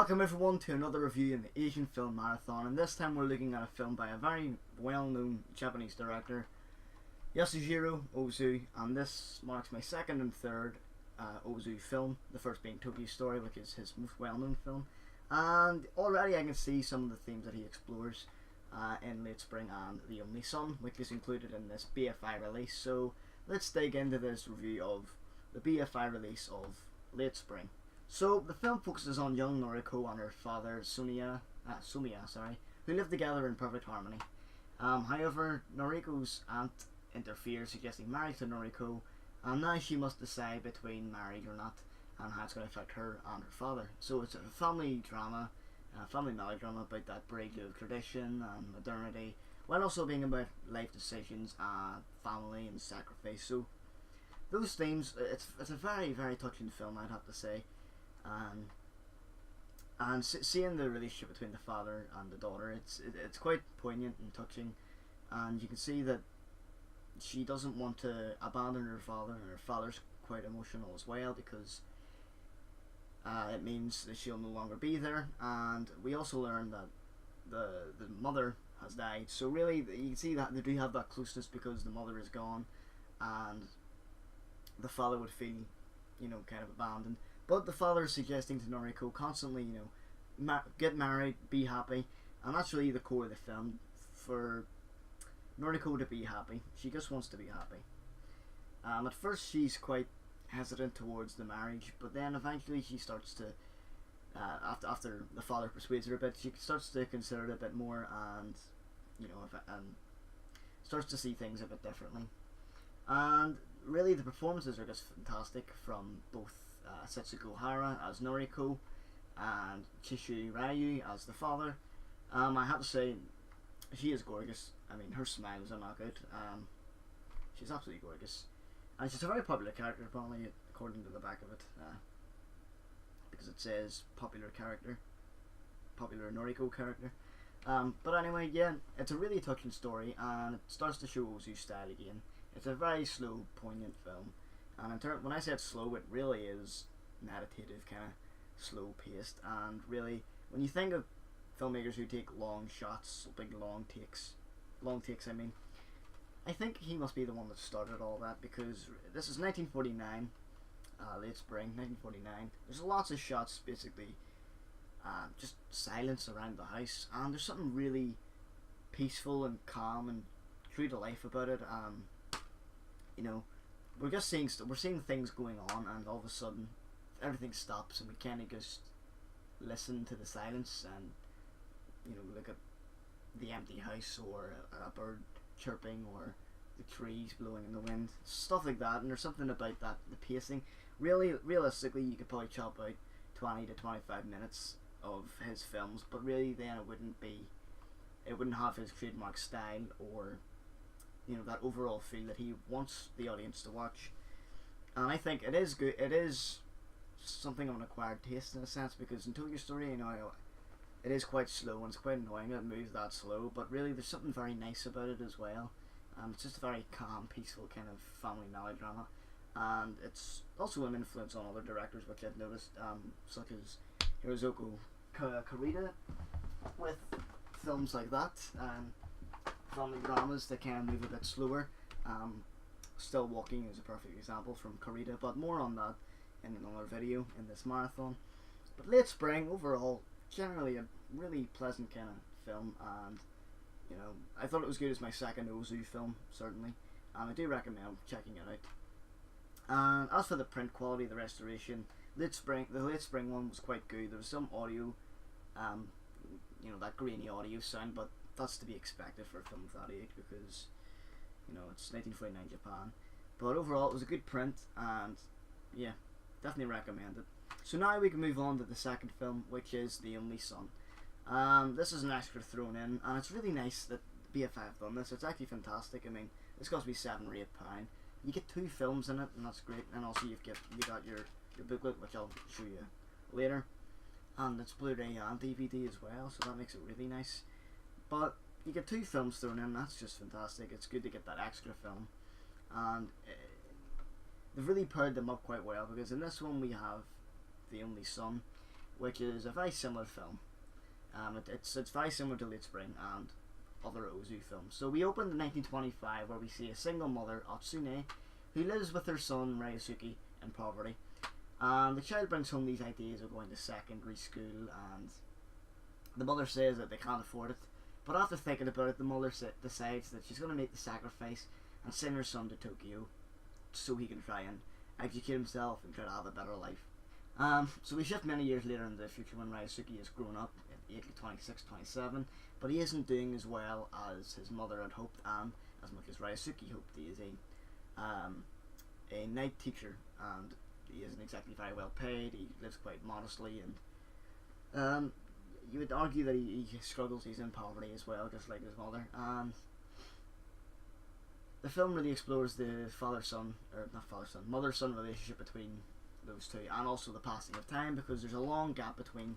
Welcome everyone to another review in the Asian Film Marathon, and this time we're looking at a film by a very well-known Japanese director, Yasujiro Ozu, and this marks my second and third Ozu film, the first being Tokyo Story, which is his most well-known film, and already I can see some of the themes that he explores in Late Spring and The Only Son, which is included in this BFI release. So let's dig into this review of the BFI release of Late Spring. So the film focuses on young Noriko and her father Sumiya, who live together in perfect harmony. However, Noriko's aunt interferes, suggesting marriage to Noriko, and now she must decide between marriage or not, and how it's going to affect her and her father. So it's a family drama, family melodrama about that bridge of tradition and modernity, while also being about life decisions, family and sacrifice. So those themes, it's a very, very touching film, I'd have to say. And seeing the relationship between the father and the daughter, it's quite poignant and touching, and you can see that she doesn't want to abandon her father, and her father's quite emotional as well, because it means that she'll no longer be there. And we also learn that the mother has died, so really you can see that they do have that closeness because the mother is gone, and the father would feel, kind of abandoned. But the father is suggesting to Noriko constantly, get married, be happy, and that's really the core of the film, for Noriko to be happy. She just wants to be happy. At first she's quite hesitant towards the marriage, but then eventually she starts to, after the father persuades her a bit, she starts to consider it a bit more, and starts to see things a bit differently. And really the performances are just fantastic from both Setsuko Hara as Noriko and Chishu Ryu as the father. I have to say, she is gorgeous. I mean, her smile is a knockout. She's absolutely gorgeous, and she's a very popular character, apparently, according to the back of it, because it says popular Noriko character. But anyway, yeah, it's a really touching story, and it starts to show Ozu's style again. It's a very slow, poignant film, and when I said slow, it really is meditative, kind of slow paced. And really, when you think of filmmakers who take long shots, big long takes, I think he must be the one that started all that, because this is 1949, Late Spring, 1949. There's lots of shots, basically, just silence around the house, and there's something really peaceful and calm and true to life about it. We're seeing things going on, and all of a sudden everything stops, and we kind of just listen to the silence, and look at the empty house, or a bird chirping, or the trees blowing in the wind, stuff like that. And there's something about that, the pacing. Really, realistically, you could probably chop out 20 to 25 minutes of his films, but really then it wouldn't have his trademark style, or that overall feel that he wants the audience to watch. And I think it is good. It is something of an acquired taste in a sense, because in Tokyo Story, it is quite slow, and it's quite annoying that it moves that slow, but really there's something very nice about it as well. It's just a very calm, peaceful kind of family melodrama, and it's also an influence on other directors, which I've noticed, such as Hirozuko Kurita, with films like that, family dramas that kind of move a bit slower. Still Walking is a perfect example from Kurita, but more on that in another video in this marathon. But Late Spring, overall, generally a really pleasant kind of film, and I thought it was good as my second Ozu film, certainly, and I do recommend checking it out. And as for the print quality, the restoration, the Late Spring one was quite good. There was some audio, that grainy audio sound, but that's to be expected for a film of that age, because it's 1949 Japan. But overall, it was a good print, and yeah, definitely recommend it. So now we can move on to the second film, which is The Only Son. This is an extra thrown in, and it's really nice that BFI have done this. It's actually fantastic. I mean, this cost me £7 or £8. You get 2 films in it, and that's great. And also you got your booklet, which I'll show you later, and it's Blu-ray and DVD as well, so that makes it really nice. But you get 2 films thrown in. That's just fantastic. It's good to get that extra film, and they've really paired them up quite well, because in this one we have The Only Son, which is a very similar film. It's very similar to Late Spring and other Ozu films. So we open in 1925 where we see a single mother, Otsune, who lives with her son Ryosuke in poverty. And the child brings home these ideas of going to secondary school, and the mother says that they can't afford it. But after thinking about it, the mother decides that she's going to make the sacrifice and send her son to Tokyo so he can try and educate himself and try to have a better life. So we shift many years later in the future when Ryosuke has grown up, at the age of 26, 27, but he isn't doing as well as his mother had hoped, and as much as Ryosuke hoped. He is a night teacher, and he isn't exactly very well paid. He lives quite modestly, and you would argue that he struggles. He's in poverty as well, just like his mother. And the film really explores the mother-son relationship between those two, and also the passing of time, because there's a long gap between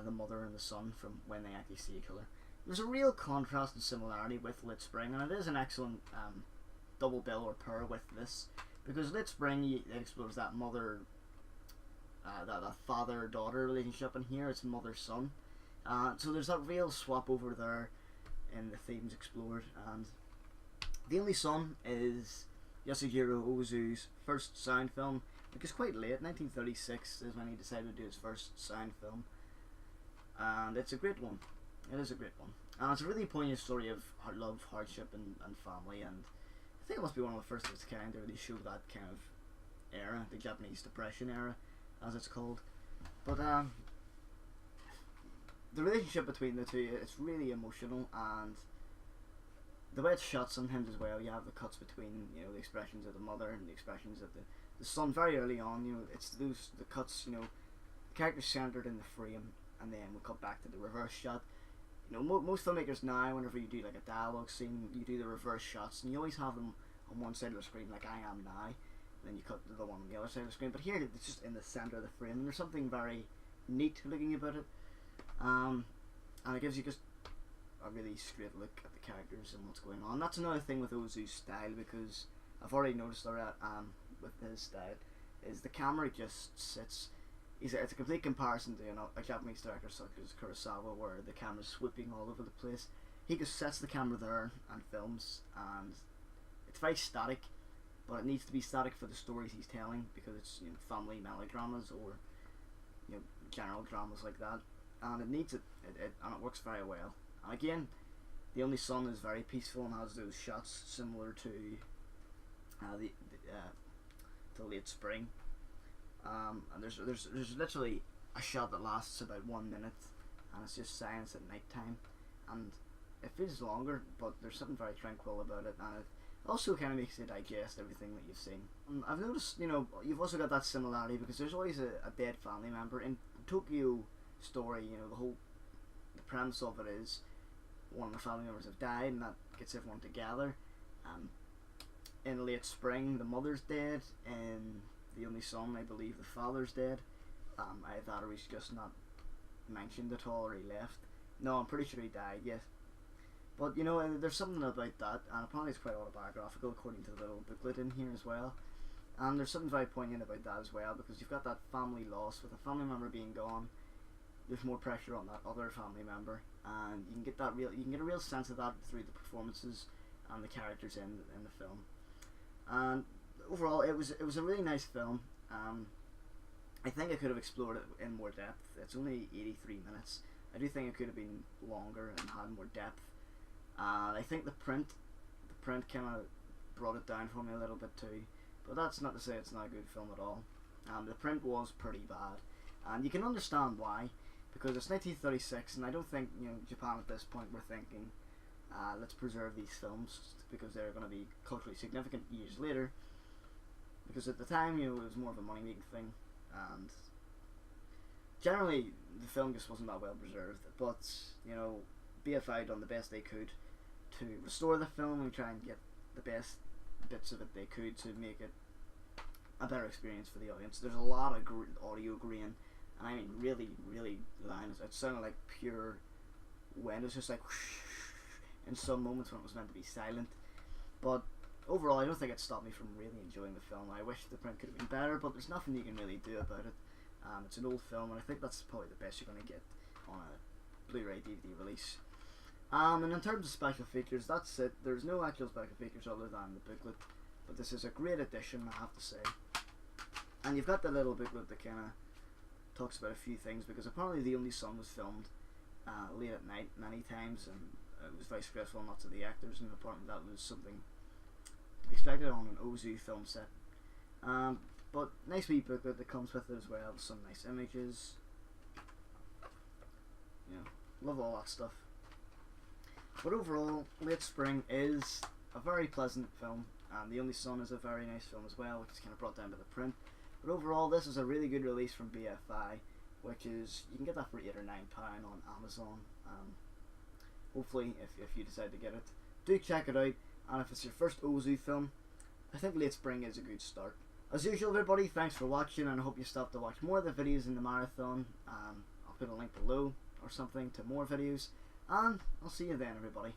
the mother and the son from when they actually see each other. There's a real contrast and similarity with Lit Spring, and it is an excellent double bill or pair with this, because Lit Spring it explores that that father-daughter relationship, and here it's mother-son. So there's that real swap over there in the themes explored, and The Only Son is Yasujiro Ozu's first sound film, which is quite late. 1936 is when he decided to do his first sound film, and it's a great one. It is a great one, and it's a really poignant story of love, hardship, and family, and I think it must be one of the first of its kind to really show that kind of era, the Japanese Depression era, as it's called. But the relationship between the two, it's really emotional, and the way it's shot sometimes as well. You have the cuts between, you know, the expressions of the mother and the expressions of the son very early on. You know, it's the cuts, you know, the character's centered in the frame, and then we cut back to the reverse shot. You know, most filmmakers now, whenever you do like a dialogue scene, you do the reverse shots, and you always have them on one side of the screen, like I am now, and then you cut to the one on the other side of the screen. But here, it's just in the center of the frame, and there's something very neat looking about it, and it gives you just a really straight look at the characters and what's going on. That's another thing with Ozu's style, because I've already noticed that with his style, is the camera just sits. It's a complete comparison to, you know, a Japanese director such as Kurosawa, where the camera's swooping all over the place. He just sets the camera there and films, and it's very static, but it needs to be static for the stories he's telling, because it's, you know, family melodramas or, you know, general dramas like that, and it needs it, and it works very well. And again, The Only Son is very peaceful and has those shots similar to the Late Spring. And there's literally a shot that lasts about 1 minute, and it's just silence at night time, and it feels longer, but there's something very tranquil about it, and it also kind of makes you digest everything that you've seen. I've noticed, you know, you've also got that similarity, because there's always a dead family member in Tokyo Story. You know, the premise of it is one of the family members have died, and that gets everyone together. In Late Spring, the mother's dead. In The Only Son, I believe the father's dead. Either that or he's just not mentioned at all, or he left. No, I'm pretty sure he died, yes. But, you know, there's something about that, and apparently it's quite autobiographical according to the little booklet in here as well. And there's something very poignant about that as well, because you've got that family loss. With a family member being gone, there's more pressure on that other family member, and you can get a real sense of that through the performances and the characters in the film. And overall, it was a really nice film. I think I could have explored it in more depth. It's only 83 minutes. I do think it could have been longer and had more depth. I think the print kind of brought it down for me a little bit too. But that's not to say it's not a good film at all. The print was pretty bad, and you can understand why, because it's 1936, and I don't think, you know, Japan at this point were thinking, let's preserve these films because they're going to be culturally significant years later. Because at the time, you know, it was more of a money making thing, and generally the film just wasn't that well preserved. But, you know, BFI done the best they could to restore the film and try and get the best bits of it they could to make it a better experience for the audience. There's a lot of audio grain, and I mean really, really lines. It sounded like pure wind. It was just like whoosh, in some moments when it was meant to be silent. But overall, I don't think it stopped me from really enjoying the film. I wish the print could have been better, but there's nothing you can really do about it. It's an old film, and I think that's probably the best you're going to get on a Blu-ray DVD release. And in terms of special features, that's it. There's no actual special features other than the booklet, but this is a great addition, I have to say. And you've got the little booklet that kind of talks about a few things, because apparently The Only Son was filmed late at night many times, and it was very stressful, not to the actors, and apparently that was something to be expected on an Ozu film set. But nice wee booklet that comes with it as well, some nice images. Love all that stuff. But overall, Late Spring is a very pleasant film, and The Only Son is a very nice film as well, which is kind of brought down to the print. But overall, this is a really good release from BFI, which is, you can get that for £8 or £9 on Amazon. Hopefully, if you decide to get it, do check it out. And if it's your first Ozu film, I think Late Spring is a good start. As usual, everybody, thanks for watching, and I hope you stop to watch more of the videos in the marathon. I'll put a link below or something to more videos, and I'll see you then, everybody.